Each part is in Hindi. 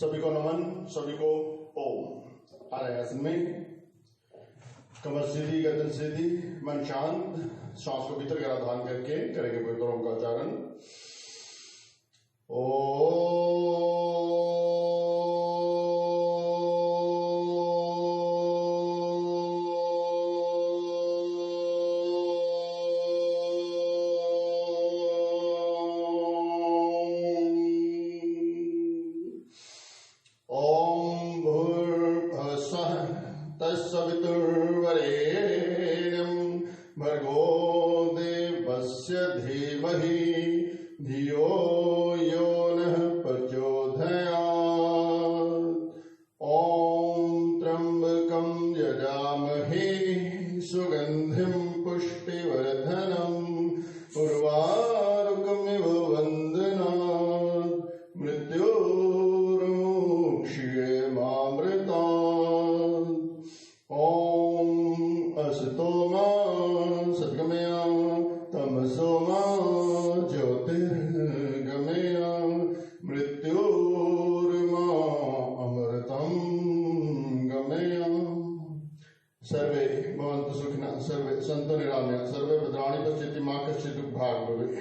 सभी को नमन, सभी को ओम। आ रहे आसन में कमर सीधी, गर्दन सीधी, मन शांत, श्वास को भीतर गहरा धारण करके करेंगे पवित्र ओम का उच्चारण। तत्सवितुर्वरेण्यं भर्गो देवस्य धीमहि धियो यो नः प्रचोदयात्। ॐ त्र्यम्बकं यजामहे सुगन्धिं पुष्टिवर्धनम् उर्वारुकमिव वन्दनात् मृत्योर्मुक्षयेमामृतात्। ॐ असतो मा सद्गमय तमसो मा ज्योतिर्गमय मृत्योर्मा अमृतं गमय। सर्वे भवन्तु सुखिनः, सर्वे सन्तु निरामयाः, सर्वे भद्राणि पश्यन्ति मा कश्चित् दुःखभाग् भवेत्।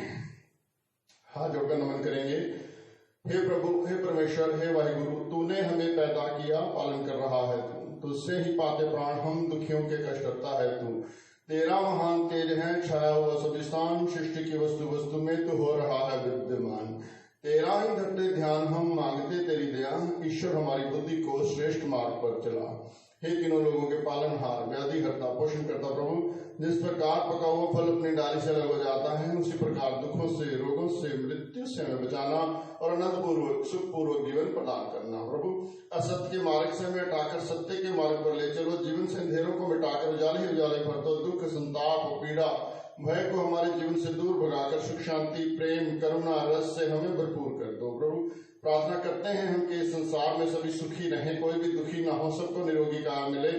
हाथ जोड़कर नमन करेंगे। हे प्रभु, हे परमेश्वर, हे वाहिगुरु, तूने हमें पैदा किया, पालन कर रहा है तू, तुझसे ही पाते प्राण हम, दुखियों के कष्ट हरता है तू। तेरा महान तेज है, छाया हुआ सभी स्थान, सृष्टि की वस्तु वस्तु में तू हो रहा है विद्यमान। तेरा ही धरते ध्यान हम, मांगते तेरी दया, ईश्वर हमारी बुद्धि को श्रेष्ठ मार्ग पर चला। हे तीनों लोगों के पालनहार, व्याधि हरता, पोषण करता प्रभु, जिस प्रकार पका हुआ फल अपनी डाली से अलग हो जाता है, उसी प्रकार दुखों से, रोगों से, मृत्यु से हमें बचाना और अनंत पूर्वक सुख पूर्वक जीवन प्रदान करना। प्रभु, असत्य के मार्ग से हमें हटाकर सत्य के मार्ग पर ले चलो, जीवन से अंधेरों को मिटाकर उजाले उजाले पर तो दुख, संताप, पीड़ा, भय को हमारे जीवन से दूर भगाकर सुख, शांति, प्रेम, करुणा, रस से हमें भरपूर कर दो। प्रभु, प्रार्थना करते हैं हम कि इस संसार में सभी सुखी रहें, कोई भी दुखी ना हो, सबको निरोगी काया मिले,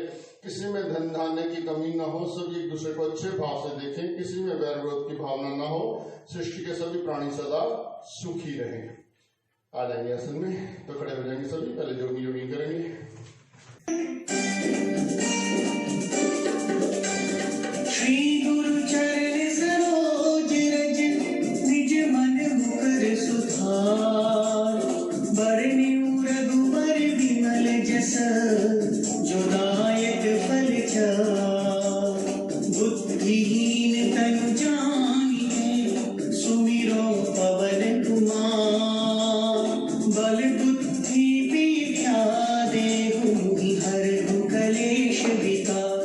किसी में धन धान्य की कमी न हो, सभी एक दूसरे को अच्छे भाव से देखें, किसी में वैर विरोध की भावना न हो, सृष्टि के सभी प्राणी सदा सुखी रहें। आ जाएंगे आसन में, तो खड़े हो जाएंगे सभी। पहले जोगी योगी करेंगे। श्री गुरु चरण सरोज रज निज मन मुकर सुधार, बरने रघुवर विमल जस जो दायक फल चार। बुद्धिहीन तनु जानिए सुमिरो पवन कुमार, बल बुद्धि विद्या देहु हरहु कलेश विकार।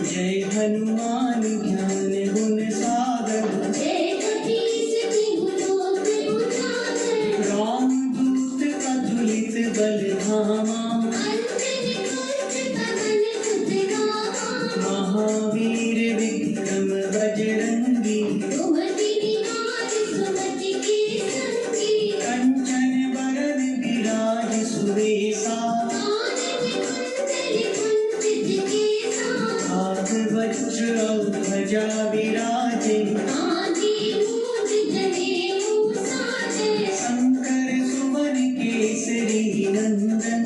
जय हनुमान ज्ञान गुण सागर, राम दूत अतुलित बल धामा, महावीर विक्रम बजरंगी, कंचन वरद विराज सुरेशा, हाथ वज्र ध्वजा विराजे, शंकर सुवन केसरी नंदन,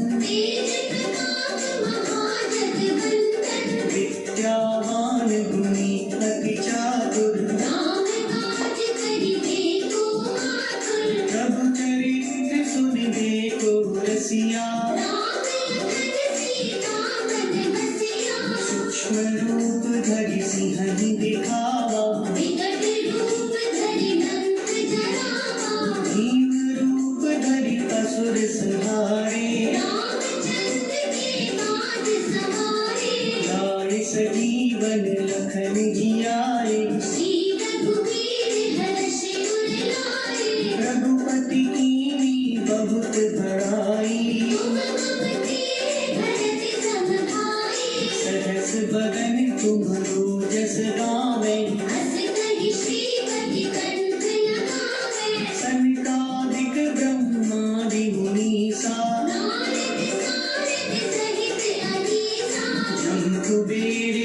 विद्यावान गुणी अति चातुर, प्रभु चरित्र सुनिबे को रसिया, सूक्ष्म रूप धरि सिंहनि दिखावा, भीम रूप धरि असुर संहारे, लाए सजीवन लखन जियाए, रघुपति कीन्ही बहुत बड़ाई, सहस बदन तुम्हरो जस गावे, सनकादिक ब्रह्मादि मुनीसा, जम कुबेर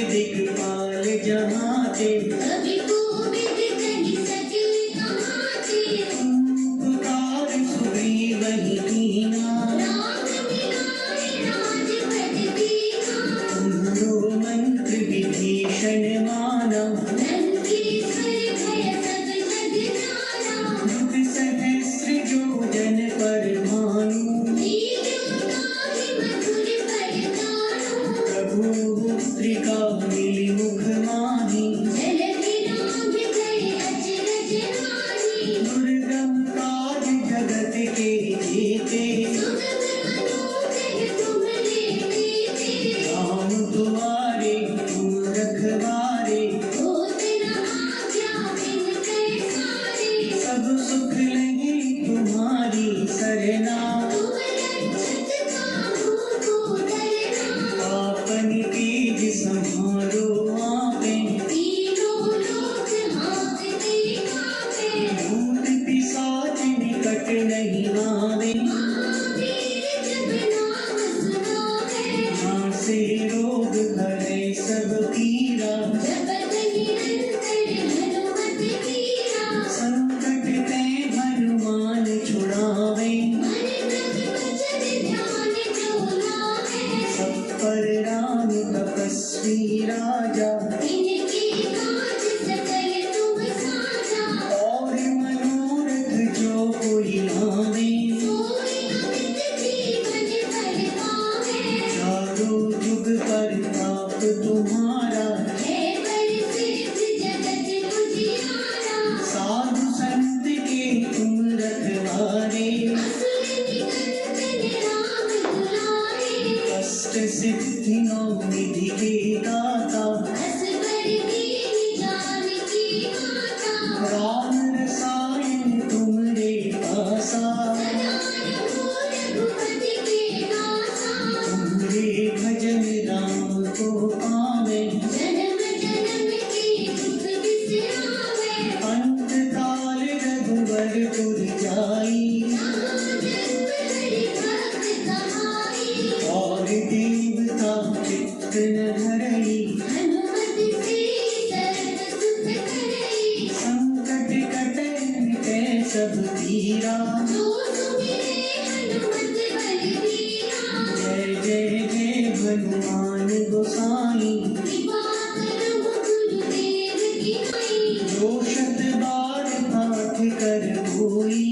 जहाँ ते कभी को विद कही सके कहाँ ते पुकार सुग्रीव वही कीना राम मिलाए राजपद दीना तुम्हारो मंत्र विभीषण माना लंकेश्वर भय सब जग जाना युग सहस्र जो जन पर भानु मुद्रिका मिली मुख माही दुर्गम काज जगत के जीते राम तुम्हारे तुम रखवारे सब सुख लगे तुम्हारी सरना आपन तेज संहारो आपे भूत पिशाच निकट नहीं आवे नासे रोग हरे सब पीरा संकट ते हनुमान छुड़ावे सब पर राम तपस्वी राजा और मनोरथ जो कोई लावे चारों जुग पर ताप तुम्हारा साधु संत के तुम रखवारे कष्ट सिद्धि नौ निधि के दाता राम रसायन तुमरे पासा तुमरे भजन राम को पावे अंत काल रघुवर पुर जाई और देवता चित्त न धरई संकट कटे मिटे सब पीरा जय जय जय हनुमान गोसाई जो शत बार पाठ कर कोई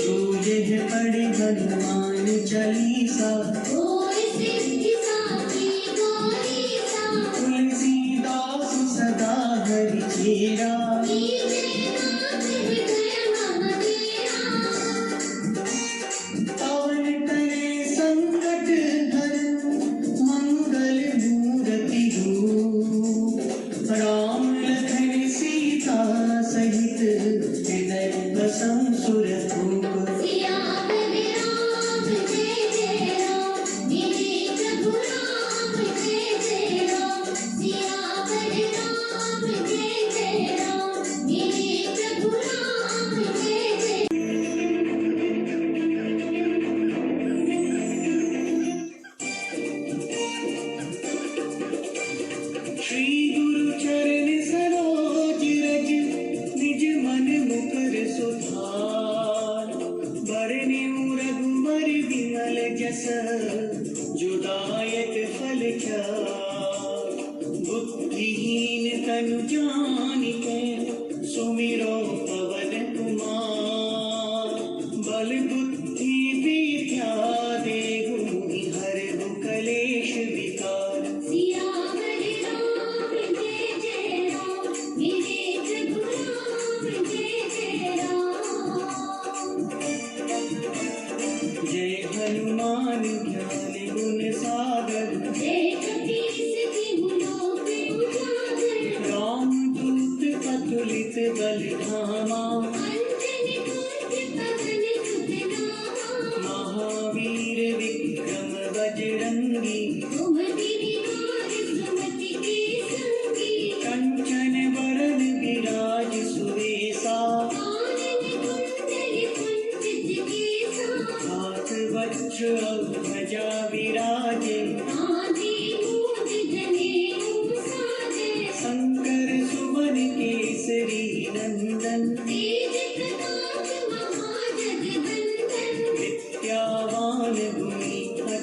जो यह पढ़े हनुमान चालीसा तुलसीदास सदा हरि चेरा पवन करे संकट हरन मंगल मूर्ति रूप राम लखन सीता सहित हृदय बसं सुरभूप श्री गुरु चरण सरोज रज निज मन मुकुर सुधार बरनेउ रघुबर विमल जस जो दायक फल चार बुद्धिहीन तनु जानिके सुमिरो पवन कुमार बल बुद्धि विद्या देहु हरहु कलेश विकार जय हनुमान ज्ञान गुण सागर राम दूत अतुलित बल धामा महावीर विक्रम बजरंगी कंचन वरन विराज सुवेसा हाथ वज्र ध्वजा विराजे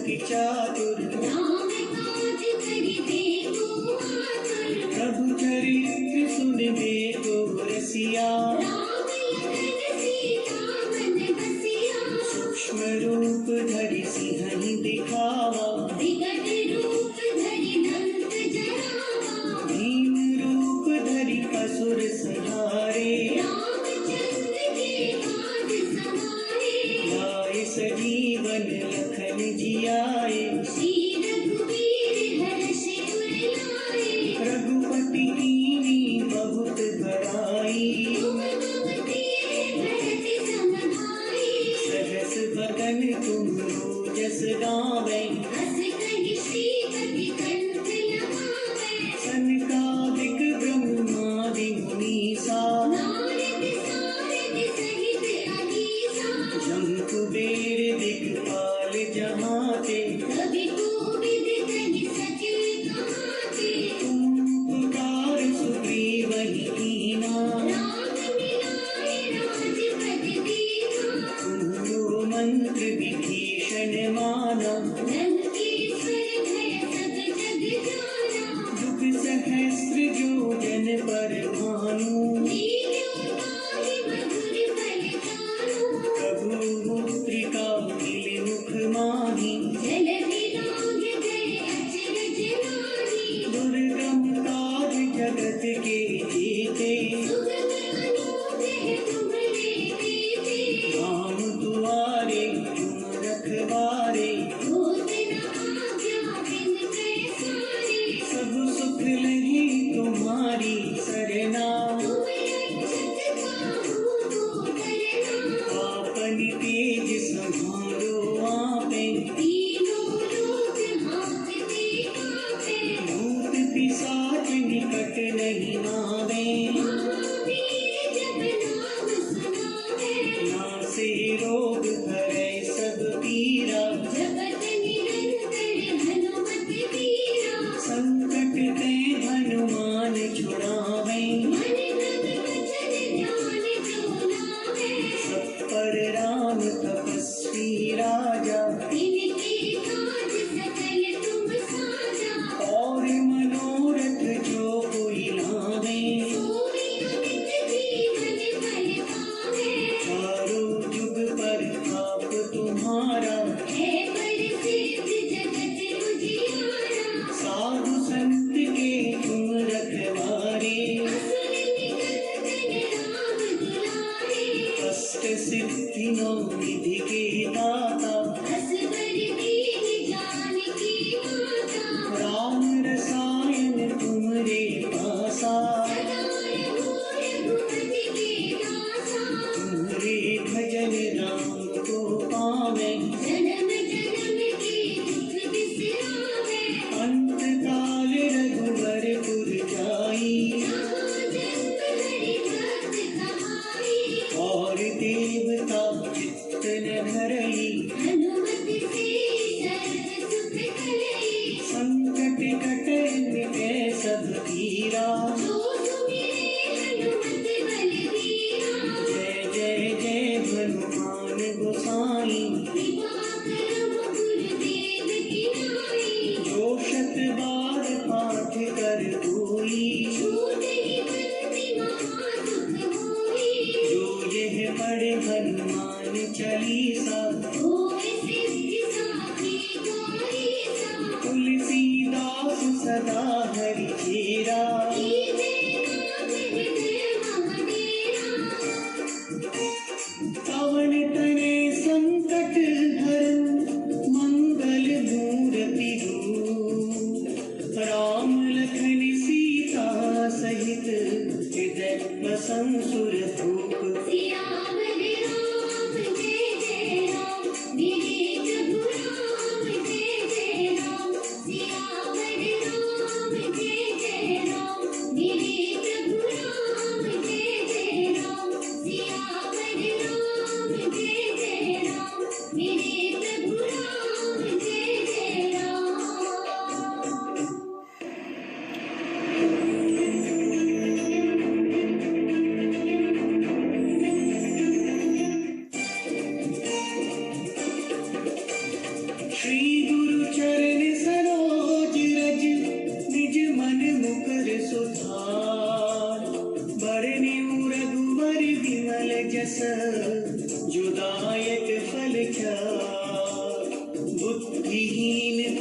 सखी चातुर राम काज करि देखो आतुर प्रभु चरित्र सुन देखो रसिया राम लखन सीता मन बसिया सूक्ष्म रूप धरि सिंहनि दिखावा विकट रूप धरि दंत जरावा भीम रूप धरि असुर संहारे रामचंद्र के काज सवारे लाए सजीवन लखन जियाए श्री रघुवीर हर्ष उर लाए रघुपति कीनी बहुत बड़ाई तुम मम प्रिय भरत सम भाई सहस बदन तुम रोजस गावे हस कहि श्रीपति कंठ लगावे सनकादिक ब्रह्मादि मुनीसा नारद सारद सहित अनीसा जम कुबेर दिक्पाल जहाते कवि कोविद कहि सके कहाते तुम पुकार सुग्रीवहि कीना राम मिलाए राजपद दीना तुमरो मंत्र विभीषण माना लंकेश्वर भय सब जग जाना दुख सहस्र जो जन पर भानु लील्यों ताहि मधुर फल जानु प्रभु मुद्रिका मिल मुख माही जल विराग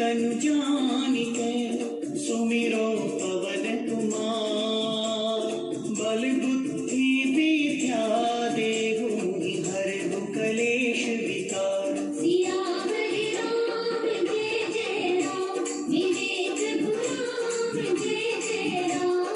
तनु जानिके सुमिरो पवन कुमार बल बुद्धि विद्या देहु हरहु कलेश विकार सियावर राम जय जय राम विवेक गुराम जय जय राम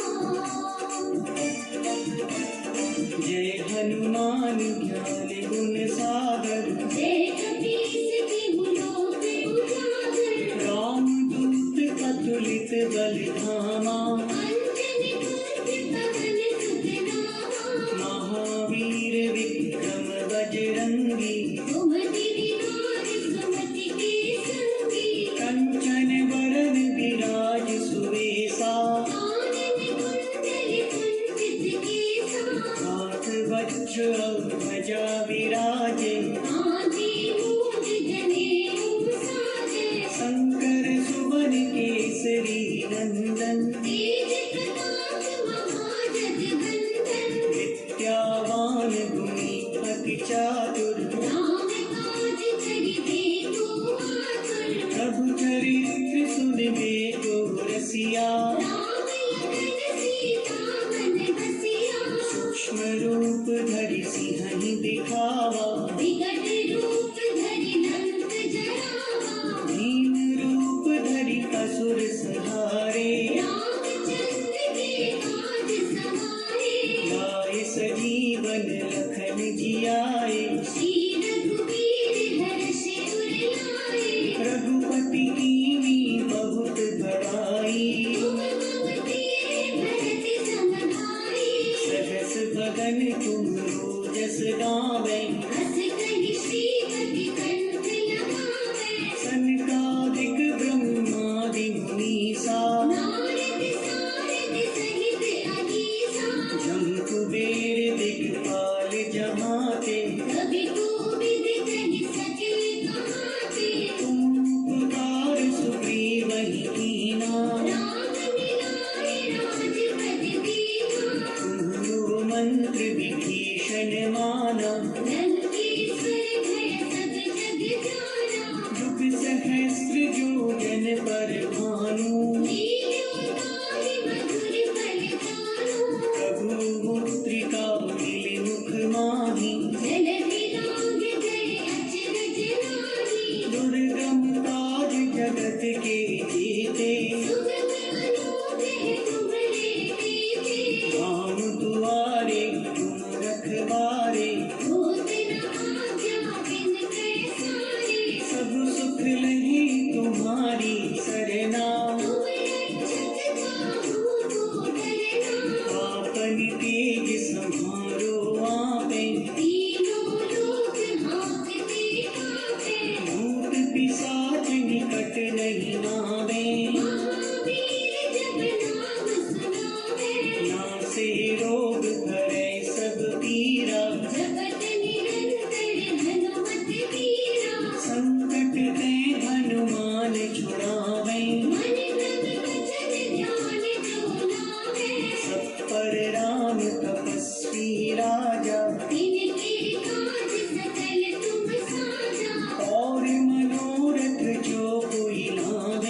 जय हनुमान ज्ञान गुण सागर जय कपीस तिहु लोक उजागर रामदूत अतुलित बल धामा अंजनी पुत्र पवन सुत नामा महावीर विक्रम बजरंगी सुमति विराज सुमति के संगी कंचन वरन विराज सुवेशा कानन कुंडल कुंचित केसा हाथ वज्र ध्वजा विराजे आदि मूज जनेऊ साजे शंकर सुवन केसरी नंदन तेज प्रताप महाजगवंदन विद्यावान गुणी अति चातुर राम काज करिबे को आतुर प्रभु चरित्र सुनिबे को रसिया राम लखन सीता मन बसिया सूक्ष्म रूप धरि सिंहनि दिखावा विकट रूप धरि लंक जरावा दीन रूप धरि असुर संहारे रामचंद्र के काज सवारे लाए सजीवन लखन जियाए श्री रघुवीर हर्ष उर लाए रघुपति कीनी बहुत बड़ाई तुम मम प्रिय भरत सम भाई सहस बदन तुम रोजस गावे हस कहि श्रीपति कंठ लगावे सनकादिक ब्रह्मादि मुनीसा नारद सारद सहित अहिसा जम कुबेर दिक्पाल जमाते कवि कोविद कहि सके कहाते तुम पुकार सुग्रीव ही कीना राम मिलाए राजपद दीना तुम्हरो मंत्र विभीषण माना लंकेश्वर भय सब जग जाना युग सहस्र जो जन पर भानु लील्योताहि मधुर फल जानु प्रभु मुद्रिका मिल मुख माही जल विराग गए अचरज नाही दुर्गम काज जगत के जीते सुगम अनुग्रह तुम्हरे तेते राम दुआरे तुम रखवारे होत न आज्ञा बिन कैसारे सब सुख लही तुम्हारी सरना तुम रक्षक काहू को डरना आपन तेज सम्हारो आपे तीनों लोक हाँकते कांपे भूत पिशाच निकट नहीं आवे महावीर जब नाम सुनावे नासे रोग हरै सब पीरा जपत निरंतर हनुमत वीरा संकट ते हनुमान छुड़ावे मन क्रम वचन ध्यान जो लावे सब पर राम तपस्वी राजा तिनके काज सकल तुम साजा और मनोरथ जो कोई लावे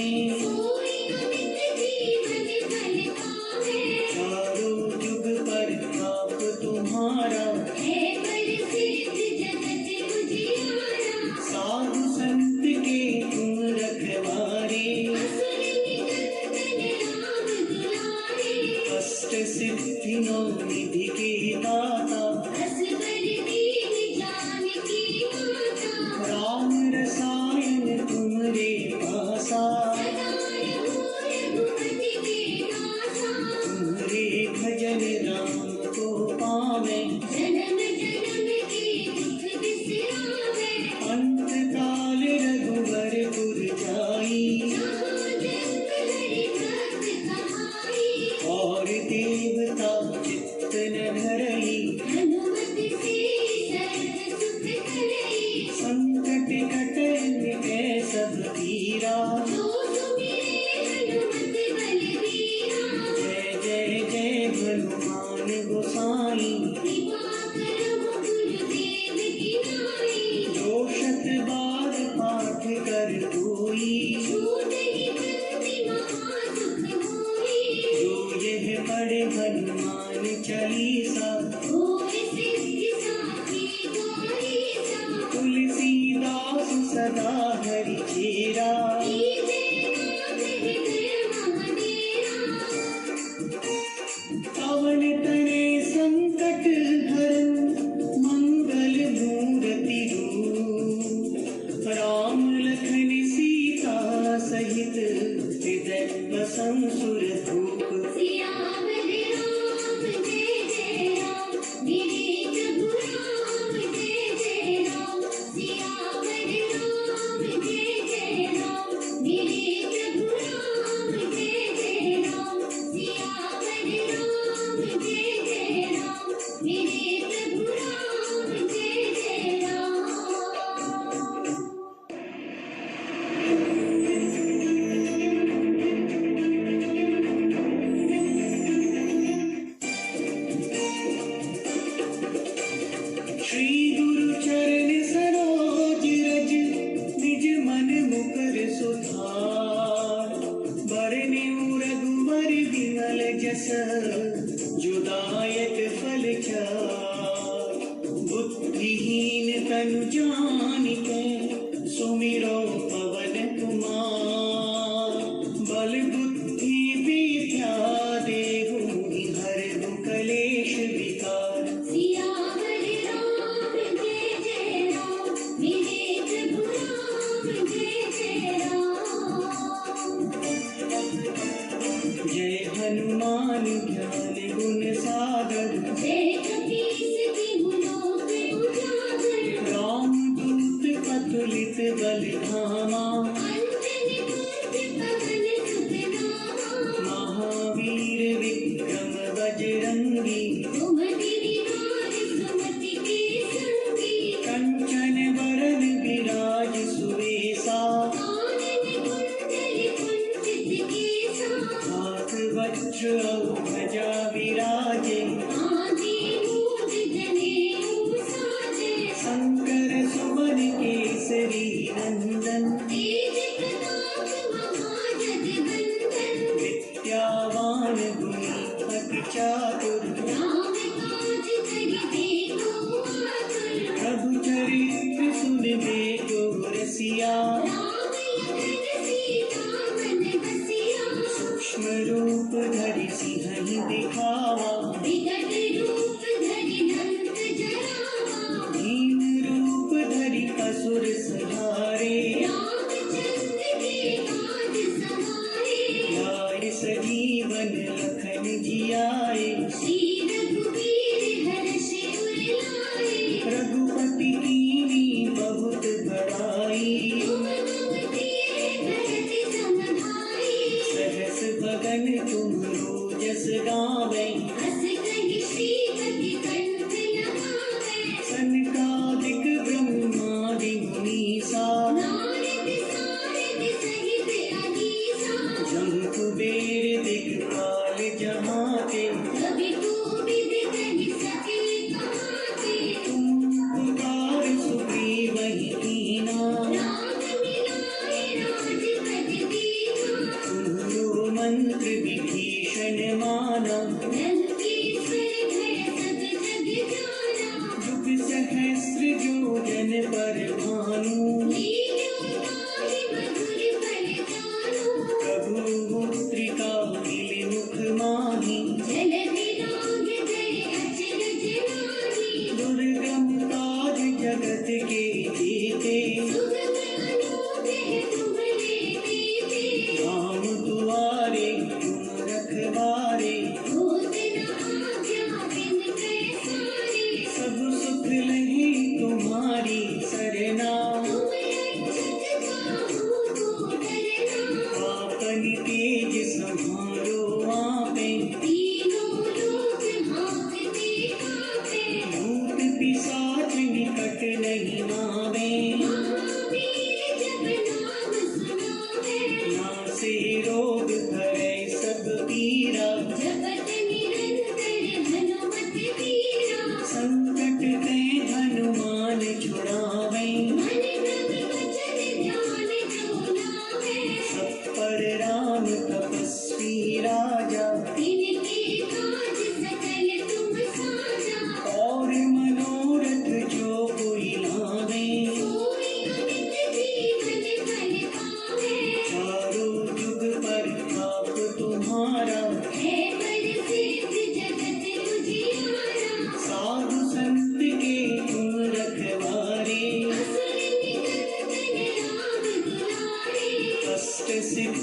सुर धूप सियावर राम जय जय राम मेरे प्रभु राम जय जय राम सियावर राम जय जय राम मेरे प्रभु राम जय जय राम सियावर राम जय जय राम मेरे प्रभु राम जय जय राम श्री गुरु चरण सरोज रज निज मन मुकर सुधार बरने रघुवर विमल जस जुदायक फल चार बुद्धिहीन तनु जानिके सुमिरो पवन कुमार बल बुद्धि विद्या देहु हरहु कलेश विकार सियावर राम जय जय राम मेरे प्रभु राम जय जय राम जय हनुमान ज्ञान गुण सागर जय कपीस तिहु लोक उजागर राम दूत अतुलित बल धामा अंजनी पुत्र पवन सुत नामा महावीर विक्रम बजरंगी सुमति निवार सुमति के संगी कंचन वरन विराज सुवेसा कानन कुंडल कुंचित केसा हाथ वज्र और ध्वजा विराजे आदि मूल जनेऊ साजे शंकर सुमन केसरी नंदन तेज प्रताप महाजगवंदन विद्यावान गुणी अति चातुर राम काज करिबेको आतुर प्रभु चरित्र सुनबे को रसिया राम लखन सीता मन बसिया सूक्ष्म रूप धरि सिंह दिखावा विकट रूप धरि लंक जरावा दीन रूप धरि असुर संहारे रामचंद्र के काज सवारे लाए सजीवन लखन जियाए श्री रघुवीर हर्ष उर लाए रघुपति कीनी बहुत बड़ाई तुम मम प्रिय भरत सम भाई सहस बगन तुमरो जस गावे हस कहि श्रीपति कंठ लगावे सनकादिक ब्रह्मादि मुनीसा नारद सारद सहित अनीसा जम कुबेर दिक्पाल जमाते कवि कोविद कहि सके कहाते तुम पुकार सुग्रीव ही कीना राम मिलाए राजपद दीना तुम्हरो मंत्र विभीषण माना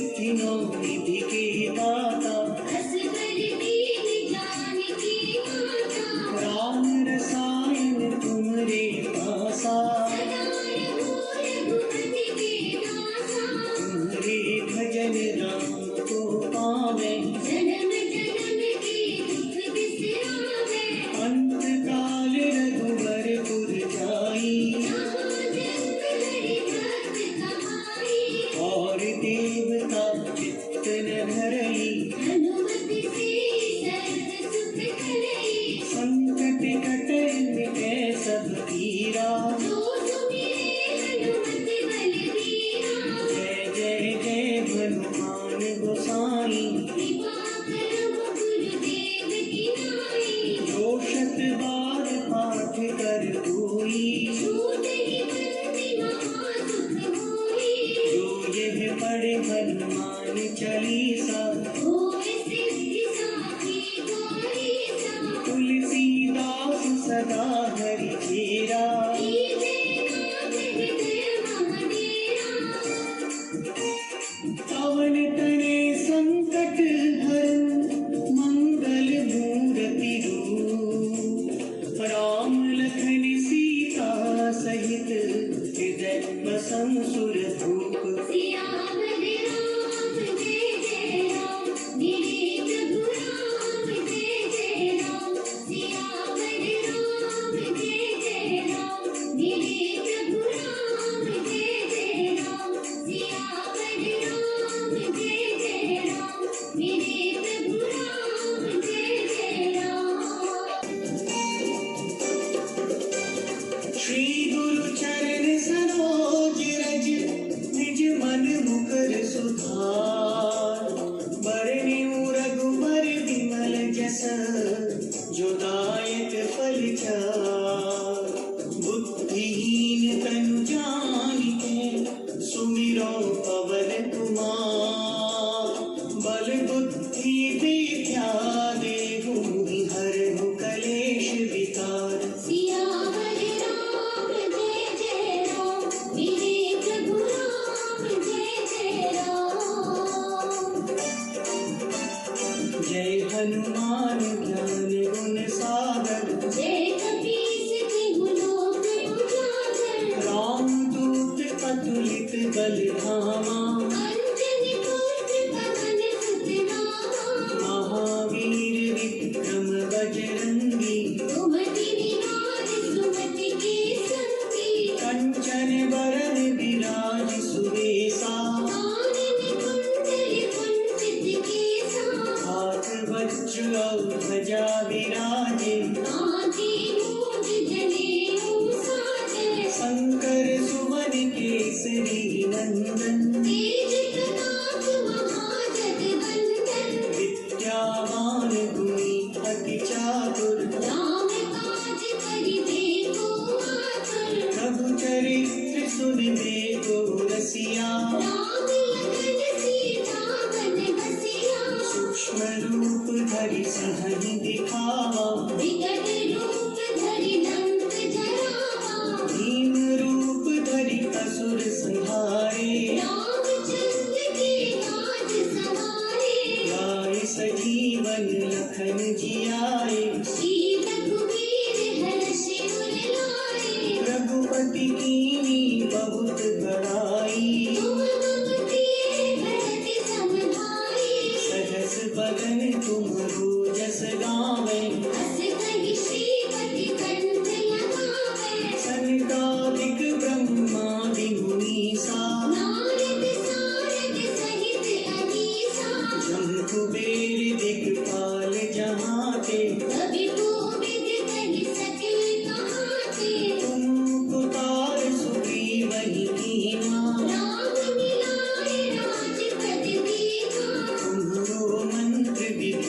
सिद्धियों निधि के दाता असबर दीन जान की माता राम रसायन तुमरे पासा सदा रहो रघुपति के दासा तुम्हारे भजन राम को पावे जन्म जन्म के दुख बिसरावे अंत काल रघुवरपुर जाई जहाँ जन्म हरि भक्त कहाई और देवता चित्त न धरई हनुमति से सर्व सुख करई संकट कटे मिटे सब पीरा जो सुमिरे हनुमति बलबीरा जय जय जय हनुमान गोसाई कृपा करो गुरुदेव की नाई जो शत बार पाठ कर कोई छूट ही बंदी महासुख होई जो यह पढ़े हनुमान चालीसा होए सिद्धि साखी गौरीसा तुलसीदास सदा हरि चेरा कीजे नाथ हृदय महाडेरा पवन तने संकट हरन मंगल मूर्ति रूप राम लखन सीता सहित हृदय बसं सुर भूप सियावर राम जय जय राम मेरे प्रभु राम जय जय राम सियावर राम जय जय राम मेरे प्रभु राम जय जय राम सियावर राम जय जय राम मेरे प्रभु राम जय जय राम श्री गुरु चरण सरोज रज निज मन मुकर सुधार बरने रघुबर विमल जस जो दायक फल चार बुद्धिहीन तनु जानिके सुमिरो पवन कुमार बल बुद्धि विद्या देहु हरहु कलेश विकार सियावर राम जय जय राम मेरे प्रभु राम जय जय राम जय हनुमान ज्ञान गुण सागर जय कपीस तिहु लोक उजागर राम दूत अतुलित बल धामा अंजनी पुत्र पवन सुत नामा महावीर विक्रम बजरंगी सुमति निवार सुमति के संगी कंचन बरन विराज सुवेसा कानन कुंडल कुंचित केसा हाथ वज्र और ध्वजा विराजे कांधे मूंज जनेऊ साजे शंकर सुमन केसरी नंदन तेज प्रताप महाजगवंदन विद्यावान गुणी अति चातुर राम काज करिबे को आतुर प्रभु चरित्र सुनिबे को रसिया राम लखन सीता बन बसिया सूक्ष्म रूप धरि सिंह दिखावा विकट रूप धरि लंक जरावा भीम रूप धरि असुर संहारे रामचंद्र के काज सवारे गाय सजीवन लखन जियाए श्री रघुवीर हर्षि उर लाए रघुपति कीनी बहुत बड़ाई तुम मम प्रिय भरत सम भाई सहस बदन तुमरो जस गावे हस कहि श्रीपति कंठ लगावे सनकादिक ब्रह्मादि मुनीसा नारद सारद सहित अनीसा जम कुबेर दिक्पाल जहाँ ते कवि कोविद कहि सकल कहाते तुम पुकार सुग्रीवहि कीन्हा राम मिलाए राजपद दीन्हा तुम्हरो मंत्र विभीषण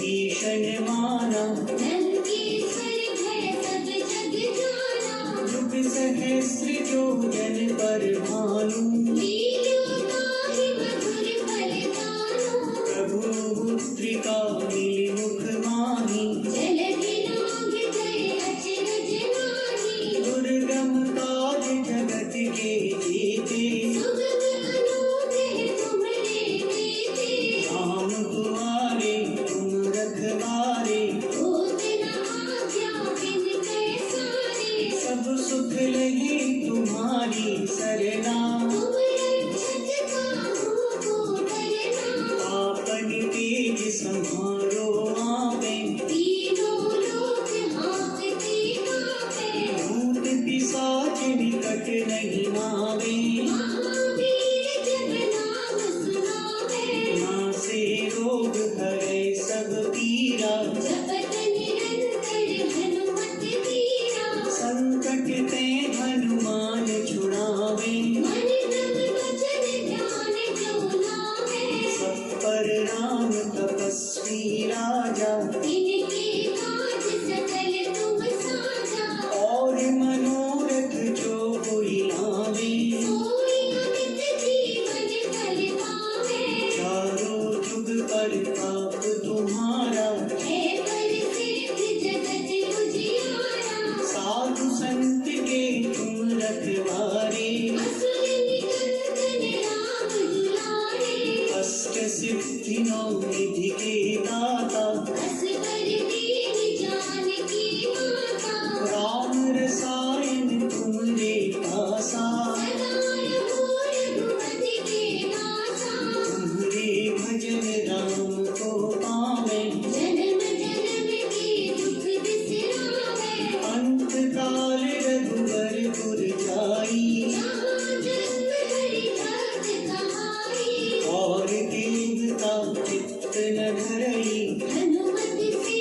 सिद्धि नौ निधि के दाता असवर दीन जानकी माता राम रसायन तुमरे पासा सदा रहो रघुपति के दासा तुम्हारे भजन राम को पावे जन्म जन्म के दुख बिसरावे अंत काल रघुवर पुर जाई जहाँ जन्म हरि भक्त कहाई और देवता चित्त न धरई हनुमत से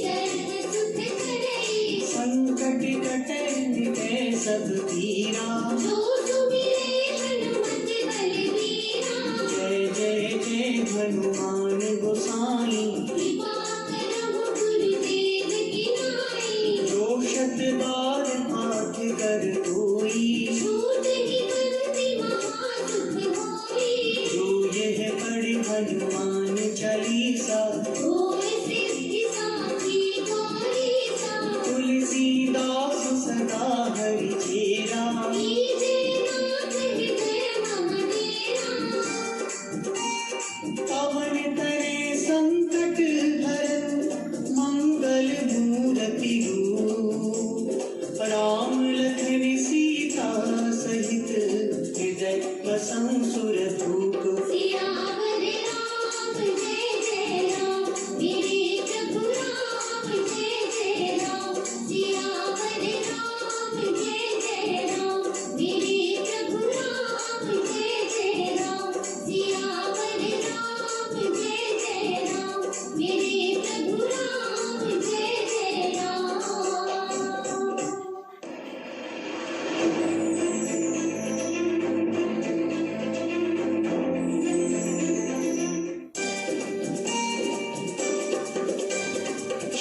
सर्व सुख करई संकट कटे मिटे सब पीरा जो सुमिरे हनुमत बलवीरा जय जय जय हनुमान गोसाई कृपा करहु गुरुदेव की नाई जो शत बार पाठ कर कोई छूट ही बंदी महासुख होई जो यह पढ़ हनुमान चालीसा होय सिद्धि साखी गौरीसा तुलसीदास सदा हरि चेरा कीजे नाथ हृदय मम डेरा पवन तरे संकट हरन मंगल मूर्ति रूप राम लखन सीता सहित हृदय बसं सुरभूप सियावर राम जय जय राम मेरे प्रभु राम जय जय राम सियावर राम जय जय राम मेरे प्रभु राम जय जय राम सियावर राम जय जय राम मेरे प्रभु राम जय जय राम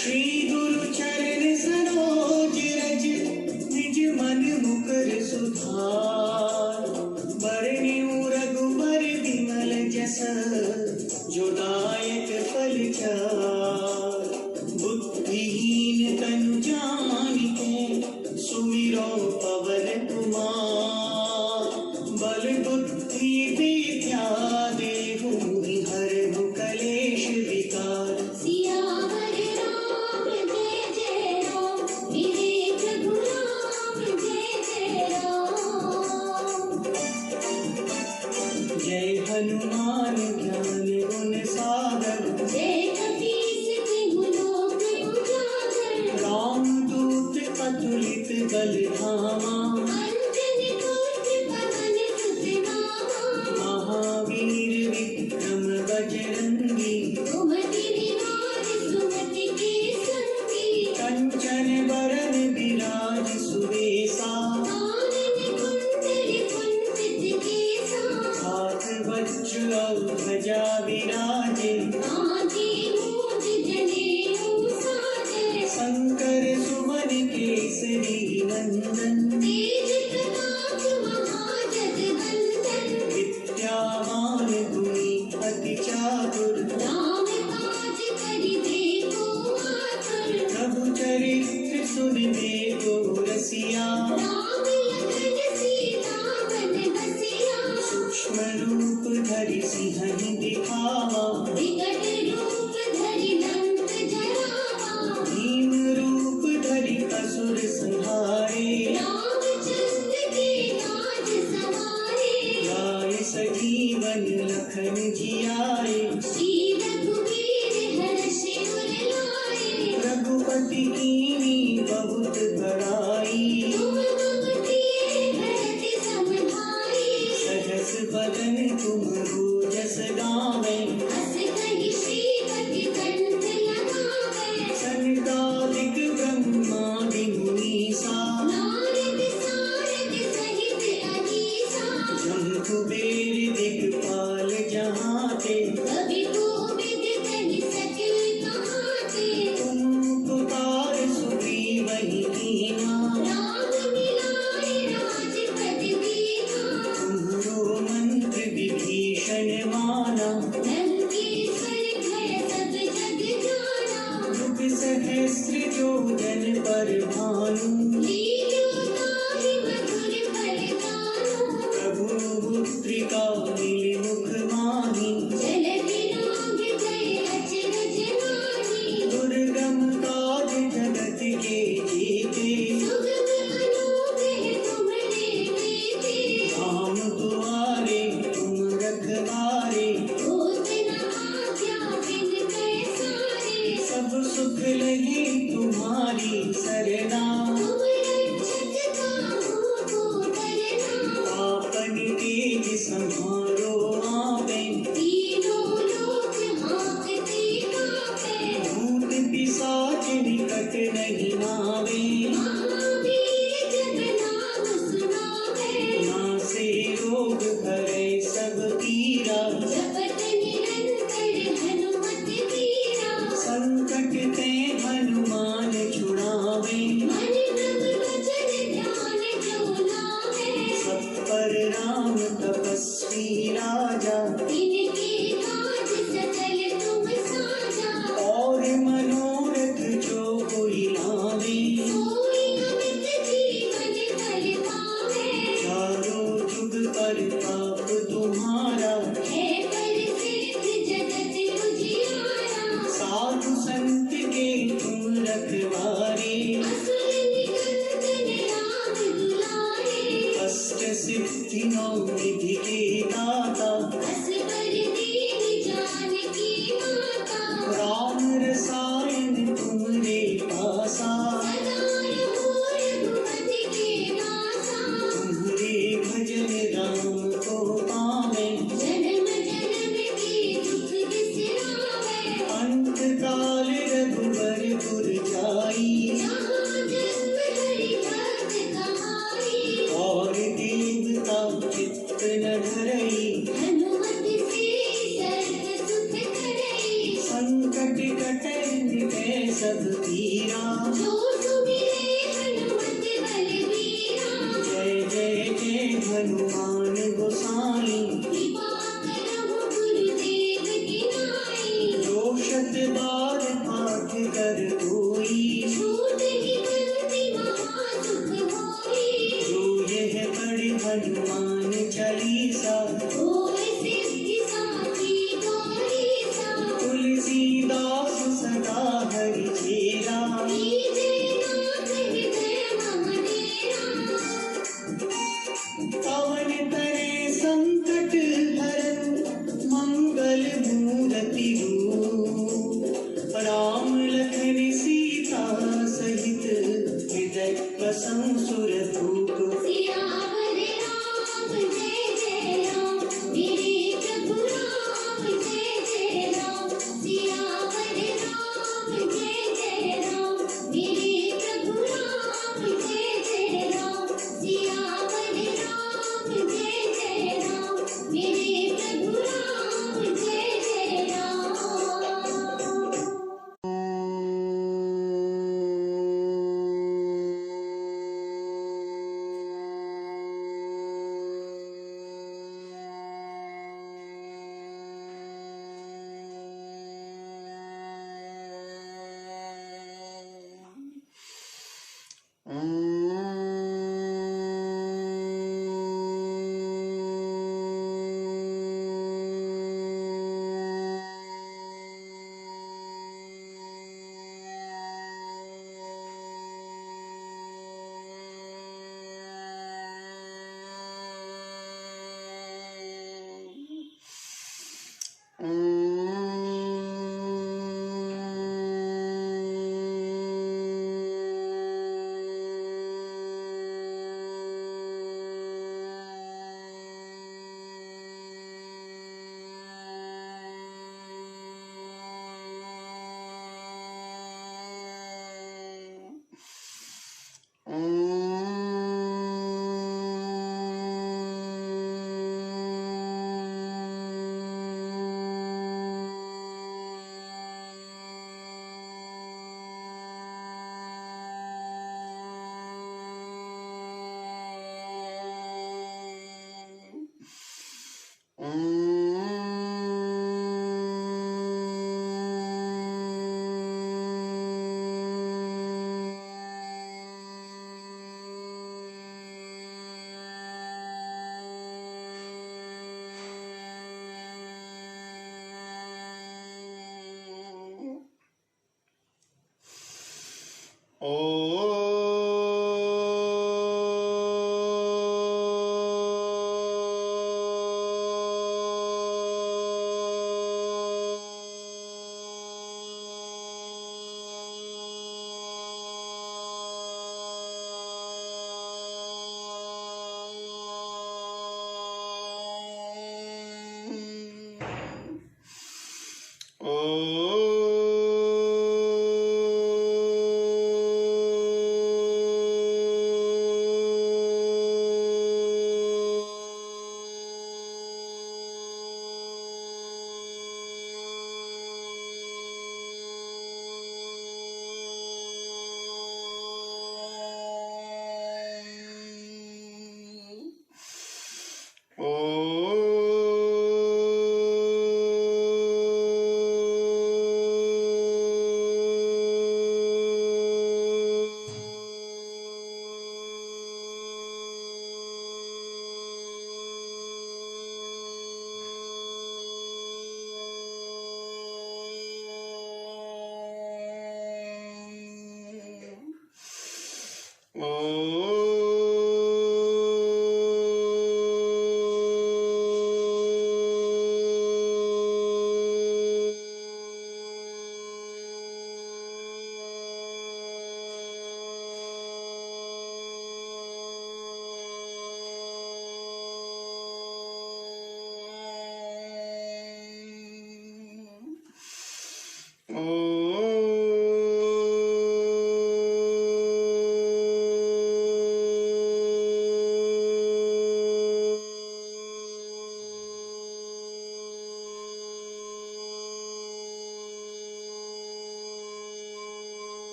श्री गुरु चरण सरोज रज निज मन मुकर सुधार बरनिउ रघुबर विमल जस जो दायक फल चार बुद्धिहीन तनु जानिके सुमिरो पवन कुमार बल बुद्धि विद्या देहु हरहु कलेश विकार सियावर राम जय जय राम मेरे प्रभु राम जय जय राम जय हनुमान ज्ञान गुण सागर जय कपीस तिहु लोक उजागर रामदूत अतुलित बल धामा अंजनी पुत्र पवन सुत नामा महावीर विक्रम बजरंगी सुमति निवार सुमति के संगी कंचन बरन विराज सुवेसा कानन कुंडल कुंचित केसा हाथ वज्र और ध्वजा विराजे कांधे मूंज जनेऊ साजे शंकर सुमन केसरी नंदन तेज प्रताप महाजगवंदन विद्यावान गुणी अति चातुर राम काज करिबे को आतुर प्रभु चरित्र सुनिबे को रसिया राम लखन सीता मन बसिया सूक्ष्म रूप धरि सिंहनि दिखावा विकट रूप धरि लंक जरावा भीम रूप धरि असुर संहारे रामचंद्र के काज सवारे लाए सजीवन लखन जियाए श्री रघुवीर हर्ष उर लाए रघुपति कीनी बहुत बड़ाई तुम मम प्रिय भरत सम भाई सहस बदन तुम रोजस गावे हस कहि श्रीपति कंठ लगावे सनकादिक ब्रह्मादि मुनीसा नारद सारद सहित अनीसा जम कुबेर दिक्पाल जहाँ ते कवि कोविद कहि सकल कहाते तुम पुकार सुग्रीवहि कीना राम मिलाए राजपद दीना तुम्हरो मंत्र विभीषण माना लंकेश्वर भय सब जग जाना युग सहस्र जोजन पर भानु लीलोताहि मधुर फल गानो प्रभु मुद्रिका मिलि मुख माहि जलधि लगे तुम्हारी सरना, तुम रक्षक काहू को डरना, आपन तेज संहारो आपे, तीनों लोक हाँकते कांपे, भूत पिशाच निकट नहीं आवे, महावीर जब नाम सुनावे, नासे रोग हरे सब पीरा, जपत निरंतर हनुमत वीरा, संकट ते हनुमान छुड़ावे, मन क्रम वचन ध्यान जो लावे, सब पर राम तपस्वी राजा, इनके काज सकल तुम साजा, और मनोरथ जो कोई लावे, सोई अमित जीवन फल पावे, चारों जुग पर ताप तुम्हारा, है प्रसिद्ध जगत उजियारा, साधु संत के तुम रखवारे, असुर निकंदन राम दुलारे, अष्ट सिद्धि नौ निधि के दाता, असबर दीन जानकी माता, राम रसायन तुमरे पासा, सदा रहो रघुपति के दासा, तुम्हारे भजन राम को पावे, जन्म जन्म के दुख बिसरावे, अंत काल रघुबर पुर जाई, जहाँ जन्म हरि भक्त कहाई, और देवता चित्त न धरई, हनुमत से सर्व सुख करई, संकट कटे मिटे सब पीरा, जो सुमिरे हनुमत बलवीरा, जय जय जय हनुमान गोसाई, कृपा करहु गुरुदेव की नाई, जो शत बार पाठ कर कोई, छूट ही बंदी महासुख होई, जो यह पढ़े हनुमान चालीसा, होय सिद्धि साखी गौरीसा, तुलसीदास सदा हरि चेरा, कीजे नाथ हृदय मम डेरा, पवन तरे संकट हरन मंगल मूर्ति रूप, राम लखन सीता सहित हृदय बसं सुर धूप, सियावर राम जय जय राम, मेरे प्रभु राम जय जय राम, सियावर राम जय जय राम, मेरे प्रभु राम जय जय राम, सियावर राम जय जय राम, मेरे प्रभु राम जय जय राम।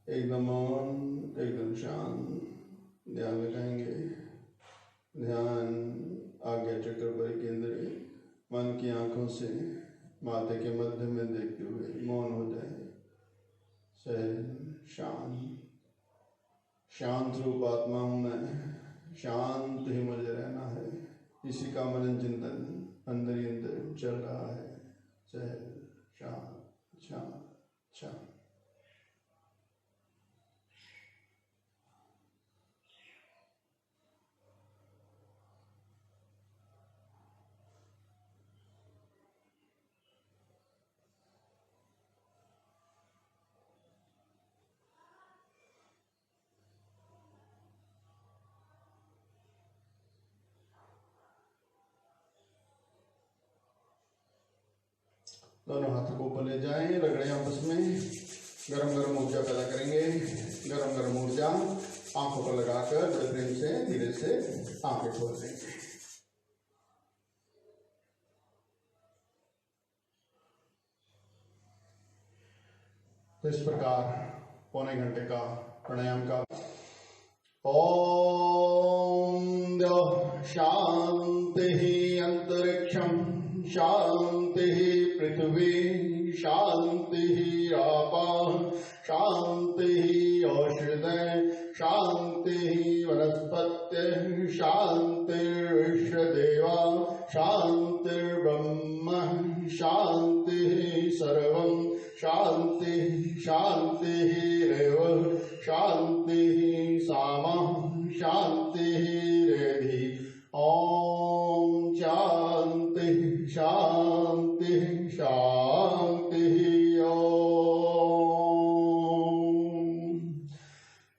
एकदम मौन, एकदम शांत ध्यान लगाएंगे। ध्यान आज्ञा चक्र पर केंद्रित, मन की आंखों से माथे के मध्य में देखते हुए मौन हो जाए। सहज शांत, शांत रूप आत्मा हूं मैं, शांत ही मुझे रहना है। इसी का मनन चिंतन अंदर ही अंदर चल रहा है। सहज शांत शांत शांत। दोनों हाथों को ऊपर ले जाएं, रगड़े आपस में। गरम गरम ऊर्जा पैदा करेंगे। गरम गरम ऊर्जा आंखों पर लगाकर बड़े प्रेम से धीरे से आंखें खोल देंगे। तो इस प्रकार पौने घंटे का प्राणायाम का ओम द्यो शांति अंतरिक्षम शांति पृथ्वी शांति आपा शांति औषधय शांति वनस्पत्य शांतिर्विश्वदेवा शांतिर्ब्रह्म शांति सर्वं शांति शांतिरेव शांति सामा शांतिरेधि। ओम शांति शांति शांति। ओम।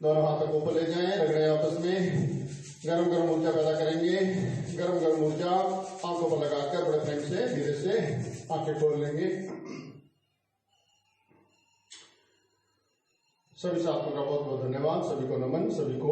दोनों हाथों को ऊपर ले जाएं, रगड़े आपस में। गरम गरम ऊर्जा पैदा करेंगे। गरम गरम ऊर्जा आंखों पर लगाकर बड़े प्रेम से धीरे से आंखें खोल लेंगे। सभी साथियों का बहुत बहुत धन्यवाद। सभी को नमन, सभी को